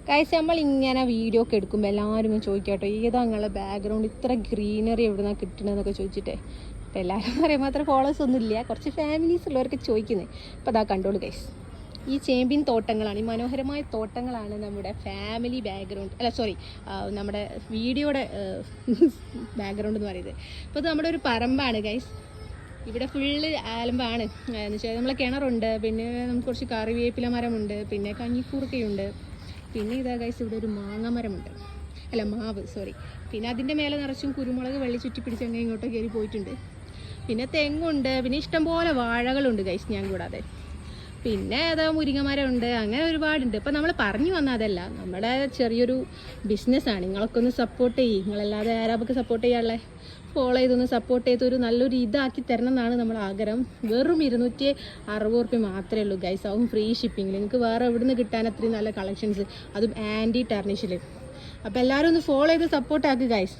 Guys നമ്മൾ ഇങ്ങനെ video ഒക്കെ എടുക്കുമ്പോൾ എല്ലാവരും ചോദിക്കാം കേട്ടോ, ഏതാ നിങ്ങളുടെ ബാക്ക്ഗ്രൗണ്ട് ഇത്ര ഗ്രീനറി എവിടെ നിന്നാണ് കിട്ടണമെന്നൊക്കെ ചോദിച്ചിട്ടേ. അപ്പോൾ എല്ലാവരും പറയാൻ മാത്രം ഫോളോവേഴ്സ് ഒന്നും ഇല്ല, കുറച്ച് ഫാമിലീസ് ഉള്ളവരൊക്കെ ചോദിക്കുന്നത്. അപ്പോൾ അതാ കണ്ടോളൂ ഗൈസ്, ഈ ചേമ്പിൻ തോട്ടങ്ങളാണ്, ഈ മനോഹരമായ തോട്ടങ്ങളാണ് നമ്മുടെ ഫാമിലി ബാക്ക്ഗ്രൗണ്ട്, അല്ല സോറി നമ്മുടെ വീഡിയോയുടെ ബാക്ക്ഗ്രൗണ്ട് എന്ന് പറയുന്നത്. അപ്പോൾ ഇത് നമ്മുടെ ഒരു പറമ്പാണ് ഗൈസ്. ഇവിടെ ഫുള്ള് ആലമ്പാണ് എന്ന് വെച്ചാൽ നമ്മളെ കിണറുണ്ട്, പിന്നെ നമുക്ക് കുറച്ച് കറിവേപ്പില മരമുണ്ട്, പിന്നെ കഞ്ഞിക്കൂർക്കയുണ്ട്, പിന്നെ ഇതാ ഗൈസ് ഇവിടെ ഒരു മാങ്ങ മരമുണ്ട്, അല്ല മാവ് സോറി. പിന്നെ അതിൻ്റെ മേലെ നിറച്ചും കുരുമുളക് വെള്ളി ചുറ്റി പിടിച്ച് അങ്ങനെ ഇങ്ങോട്ട് കയറി പോയിട്ടുണ്ട്. പിന്നെ തെങ്ങുണ്ട്, പിന്നെ ഇഷ്ടംപോലെ വാഴകളുണ്ട് ഗൈസ് ഞാൻ കൂടാതെ. പിന്നെ അത് മുരിങ്ങമരമുണ്ട്, അങ്ങനെ ഒരുപാടുണ്ട്. ഇപ്പം നമ്മൾ പറഞ്ഞു വന്ന അതല്ല, നമ്മുടെ ചെറിയൊരു ബിസിനസ്സാണ്. നിങ്ങളൊക്കെ ഒന്ന് സപ്പോർട്ട് ചെയ്യും, നിങ്ങളല്ലാതെ ആരാബൊക്കെ സപ്പോർട്ട് ചെയ്യാനുള്ളത്, ഫോളോ ചെയ്തൊന്ന് സപ്പോർട്ട് ചെയ്തൊരു നല്ലൊരു ഇതാക്കി തരണം എന്നാണ് നമ്മുടെ ആഗ്രഹം. വെറും 260 റുപ്യ മാത്രമേ ഉള്ളൂ ഗൈസ്, ആവും ഫ്രീ ഷിപ്പിങ്ങിൽ. നിങ്ങൾക്ക് വേറെ എവിടെ നിന്ന് കിട്ടാൻ അത്രയും നല്ല കളക്ഷൻസ്, അതും ആൻറ്റി ടെർണിഷിൽ. അപ്പോൾ എല്ലാവരും ഒന്ന് ഫോളോ ചെയ്ത് സപ്പോർട്ട് ആക്കുക ഗൈസ്.